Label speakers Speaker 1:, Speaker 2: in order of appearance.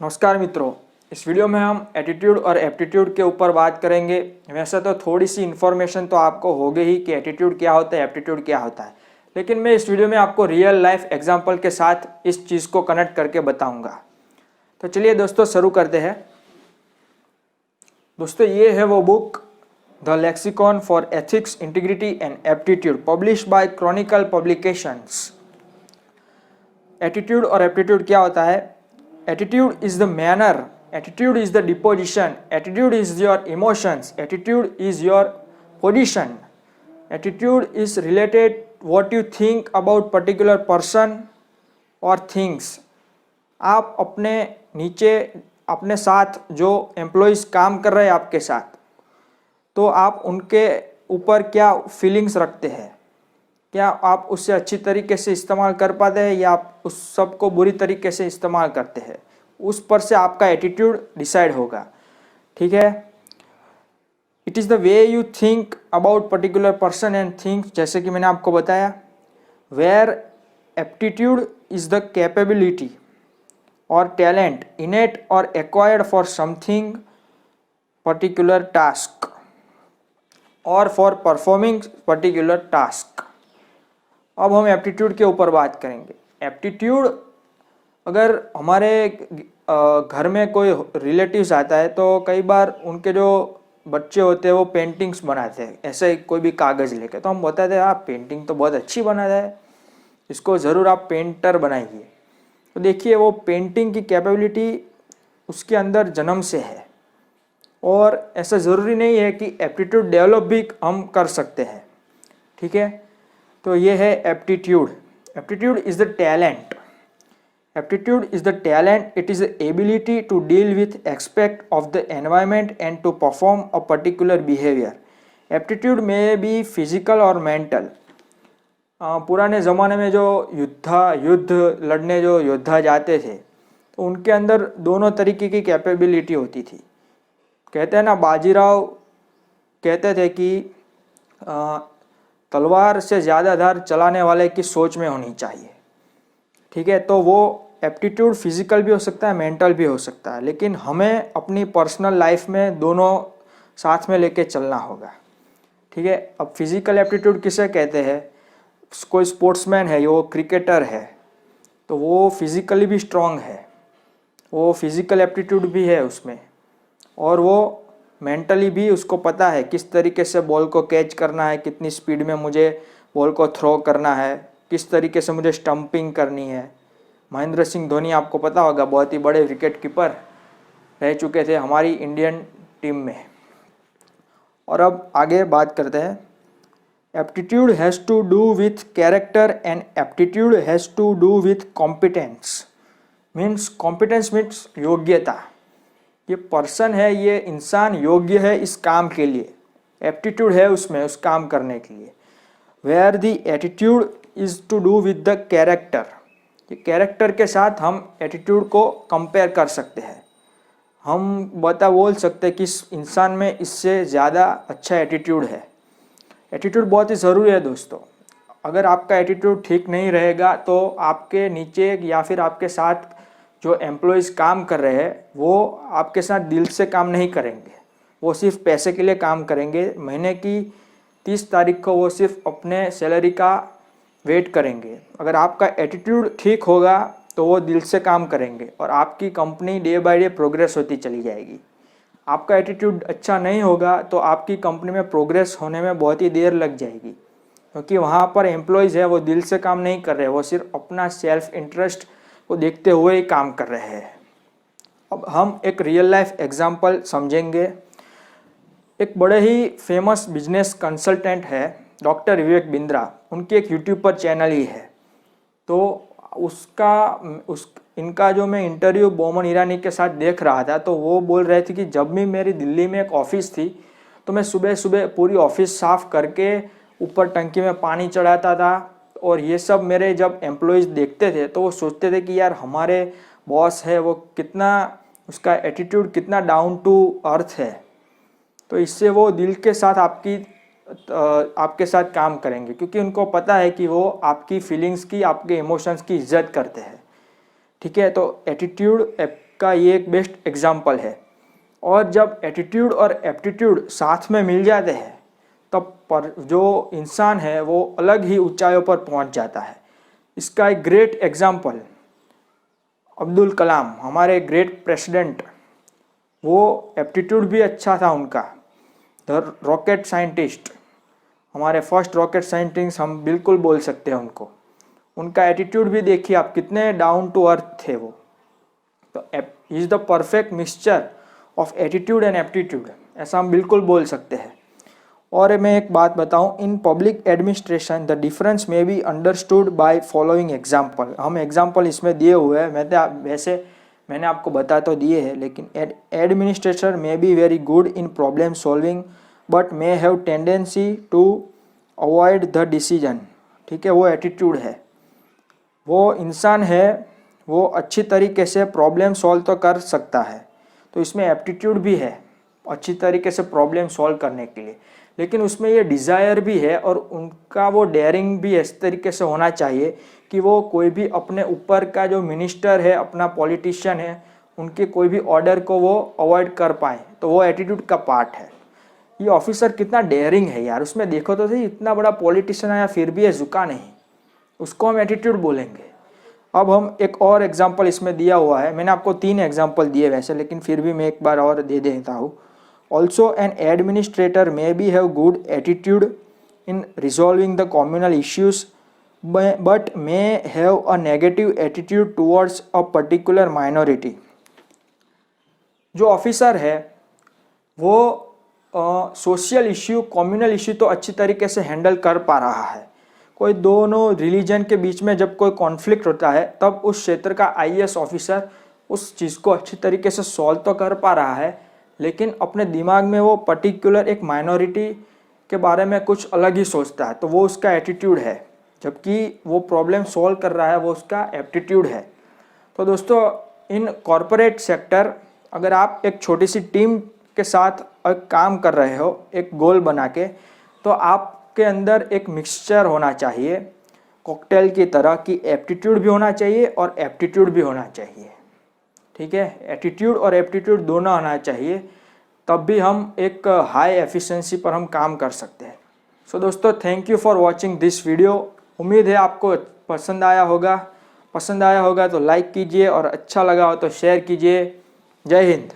Speaker 1: नमस्कार मित्रों, इस वीडियो में हम एटीट्यूड और एप्टीट्यूड के ऊपर बात करेंगे। वैसे तो थोड़ी सी इन्फॉर्मेशन तो आपको होगी ही कि एटीट्यूड क्या होता है, एप्टीट्यूड क्या होता है, लेकिन मैं इस वीडियो में आपको रियल लाइफ एग्जांपल के साथ इस चीज़ को कनेक्ट करके बताऊंगा। तो चलिए दोस्तों शुरू करते हैं। दोस्तों ये है वो book the lexicon for ethics, integrity and aptitude, publish by Chronicle publications. Attitude और एप्टीट्यूड क्या होता है? Attitude is the manner, attitude is the disposition, attitude is your emotions, attitude is your position. Attitude is related what you think about particular person or things. आप अपने नीचे अपने साथ जो एम्प्लॉयज़ काम कर रहे हैं आपके साथ, तो आप उनके ऊपर क्या फीलिंग्स रखते हैं, क्या आप उससे अच्छी तरीके से इस्तेमाल कर पाते हैं या आप उस सब को बुरी तरीके से इस्तेमाल करते हैं, उस पर से आपका एटीट्यूड डिसाइड होगा। ठीक है। It is the way you think about particular person and things, जैसे कि मैंने आपको बताया। Where aptitude is the capability और टैलेंट इनेट और acquired for something particular task और फॉर परफॉर्मिंग पर्टिकुलर टास्क। अब हम एप्टीट्यूड के ऊपर बात करेंगे। एप्टीट्यूड, अगर हमारे घर में कोई रिलेटिव्स आता है तो कई बार उनके जो बच्चे होते हैं वो पेंटिंग्स बनाते हैं, ऐसे कोई भी कागज़ लेके, तो हम बताते हैं आप पेंटिंग तो बहुत अच्छी बनाता है, इसको ज़रूर आप पेंटर बनाइए। तो देखिए वो पेंटिंग की कैपेबिलिटी उसके अंदर जन्म से है, और ऐसा ज़रूरी नहीं है कि एप्टीट्यूड डेवलप भी हम कर सकते हैं। ठीक है। तो ये है aptitude. Aptitude is the talent. Aptitude is the talent. It is the ability to deal with aspect of the environment and to perform a particular behavior. Aptitude may be physical or mental. पुराने ज़माने में जो युद्ध लड़ने जो योद्धा जाते थे तो उनके अंदर दोनों तरीके की कैपेबिलिटी होती थी। कहते हैं ना, बाजीराव कहते थे कि तलवार से ज़्यादा धार चलाने वाले की सोच में होनी चाहिए। ठीक है। तो वो एप्टीट्यूड फिजिकल भी हो सकता है, मेंटल भी हो सकता है, लेकिन हमें अपनी पर्सनल लाइफ में दोनों साथ में लेके चलना होगा। ठीक है। अब फिजिकल एप्टीट्यूड किसे कहते हैं? कोई स्पोर्ट्समैन है, वो क्रिकेटर है, तो वो फिजिकली भी स्ट्रांग है, वो फिजिकल एप्टीट्यूड भी है उसमें, और वो मेंटली भी उसको पता है किस तरीके से बॉल को कैच करना है, कितनी स्पीड में मुझे बॉल को थ्रो करना है, किस तरीके से मुझे स्टंपिंग करनी है। महेंद्र सिंह धोनी आपको पता होगा, बहुत ही बड़े विकेट कीपर रह चुके थे हमारी इंडियन टीम में। और अब आगे बात करते हैं। Aptitude has to do with character and aptitude has to do with competence. Means competence means योग्यता। ये पर्सन है, ये इंसान योग्य है इस काम के लिए, एप्टीट्यूड है उसमें उस काम करने के लिए। Where the attitude is to do with the character. ये कैरेक्टर के साथ हम एटीट्यूड को कंपेयर कर सकते हैं। हम बोल सकते हैं कि इस इंसान में इससे ज़्यादा अच्छा एटीट्यूड है। एटीट्यूड बहुत ही ज़रूरी है दोस्तों। अगर आपका एटीट्यूड ठीक नहीं रहेगा तो आपके नीचे या फिर आपके साथ जो एम्प्लॉयज़ काम कर रहे हैं वो आपके साथ दिल से काम नहीं करेंगे, वो सिर्फ पैसे के लिए काम करेंगे। महीने की 30 तारीख को वो सिर्फ अपने सैलरी का वेट करेंगे। अगर आपका एटीट्यूड ठीक होगा तो वो दिल से काम करेंगे और आपकी company day by day progress होती चली जाएगी। आपका एटीट्यूड अच्छा नहीं होगा तो आपकी कंपनी में प्रोग्रेस होने में बहुत ही देर लग जाएगी, क्योंकि वहाँ पर एम्प्लॉयज़ है वो दिल से काम नहीं कर रहे, वो सिर्फ अपना सेल्फ इंटरेस्ट को देखते हुए ही काम कर रहे हैं। अब हम एक रियल लाइफ एग्जाम्पल समझेंगे। एक बड़े ही फेमस बिजनेस कंसल्टेंट है डॉक्टर विवेक बिंद्रा, उनकी एक यूट्यूब पर चैनल ही है। तो इनका जो मैं इंटरव्यू बोमन ईरानी के साथ देख रहा था तो वो बोल रहे थे कि जब भी मेरी दिल्ली में एक ऑफिस थी तो मैं सुबह सुबह पूरी ऑफिस साफ़ करके ऊपर टंकी में पानी चढ़ाता था, और ये सब मेरे जब एम्प्लॉयज़ देखते थे तो वो सोचते थे कि यार हमारे बॉस है वो कितना, उसका एटीट्यूड कितना डाउन टू अर्थ है। तो इससे वो दिल के साथ आपके साथ काम करेंगे, क्योंकि उनको पता है कि वो आपकी फीलिंग्स की, आपके इमोशंस की इज्जत करते हैं। ठीक है। तो एटीट्यूड का ये एक बेस्ट एग्जाम्पल है। और जब एटीट्यूड और एप्टीट्यूड साथ में मिल जाते हैं तब पर जो इंसान है वो अलग ही ऊंचाइयों पर पहुंच जाता है। इसका एक ग्रेट एग्जाम्पल अब्दुल कलाम, हमारे ग्रेट प्रेसिडेंट, वो एप्टीट्यूड भी अच्छा था उनका। द रॉकेट साइंटिस्ट, हमारे फर्स्ट रॉकेट साइंटिस्ट हम बिल्कुल बोल सकते हैं उनको। उनका एटीट्यूड भी देखिए आप, कितने डाउन टू अर्थ थे वो। तो is the perfect mixture of attitude and aptitude, ऐसा हम बिल्कुल बोल सकते हैं। और मैं एक बात बताऊं, in public administration the difference may be understood by following example. हम एग्जाम्पल इसमें दिए हुए हैं, वैसे मैंने आपको बता तो दिए हैं, लेकिन administrator may be very good in problem solving but may have tendency to avoid the decision. ठीक है, वो एटीट्यूड है। वो इंसान है, वो अच्छी तरीके से प्रॉब्लम सॉल्व तो कर सकता है, तो इसमें एप्टीट्यूड भी है अच्छी तरीके से प्रॉब्लम सॉल्व करने के लिए, लेकिन उसमें ये डिज़ायर भी है और उनका वो डेयरिंग भी इस तरीके से होना चाहिए कि वो कोई भी अपने ऊपर का जो मिनिस्टर है, अपना पॉलिटिशियन है, उनके कोई भी ऑर्डर को वो अवॉइड कर पाए, तो वो एटीट्यूड का पार्ट है। ये ऑफिसर कितना डेयरिंग है यार, उसमें देखो तो सही, इतना बड़ा पॉलिटिशियन आया फिर भी ये झुका नहीं, उसको हम एटीट्यूड बोलेंगे। अब हम एक और एग्जाम्पल इसमें दिया हुआ है, मैंने आपको 3 एग्जाम्पल दिए वैसे, लेकिन फिर भी मैं एक बार और दे देता हूँ। Also an administrator may B have good attitude in resolving the communal issues but may have a negative attitude towards a particular minority. जो ऑफिसर है वो सोशल इश्यू, कम्युनल इश्यू तो अच्छी तरीके से हैंडल कर पा रहा है। कोई दोनों रिलीजन के बीच में जब कोई कॉन्फ्लिक्ट होता है तब उस क्षेत्र का आईएएस ऑफिसर उस चीज़ को अच्छी तरीके से सॉल्व तो कर पा रहा है, लेकिन अपने दिमाग में वो पर्टिकुलर एक माइनॉरिटी के बारे में कुछ अलग ही सोचता है, तो वो उसका एटीट्यूड है। जबकि वो प्रॉब्लम सॉल्व कर रहा है, वो उसका एप्टीट्यूड है। तो दोस्तों, इन कॉरपोरेट सेक्टर अगर आप एक छोटी सी टीम के साथ एक काम कर रहे हो एक गोल बना के, तो आपके अंदर एक मिक्सचर होना चाहिए कॉकटेल की तरह, कि एप्टीट्यूड भी होना चाहिए और एप्टीट्यूड भी होना चाहिए। ठीक है, एटीट्यूड और एप्टीट्यूड दोनों होना चाहिए, तब भी हम एक हाई एफिशिएंसी पर हम काम कर सकते हैं। सो दोस्तों, thank you for watching this video. उम्मीद है आपको पसंद आया होगा तो लाइक कीजिए और अच्छा लगा हो तो शेयर कीजिए। जय हिंद।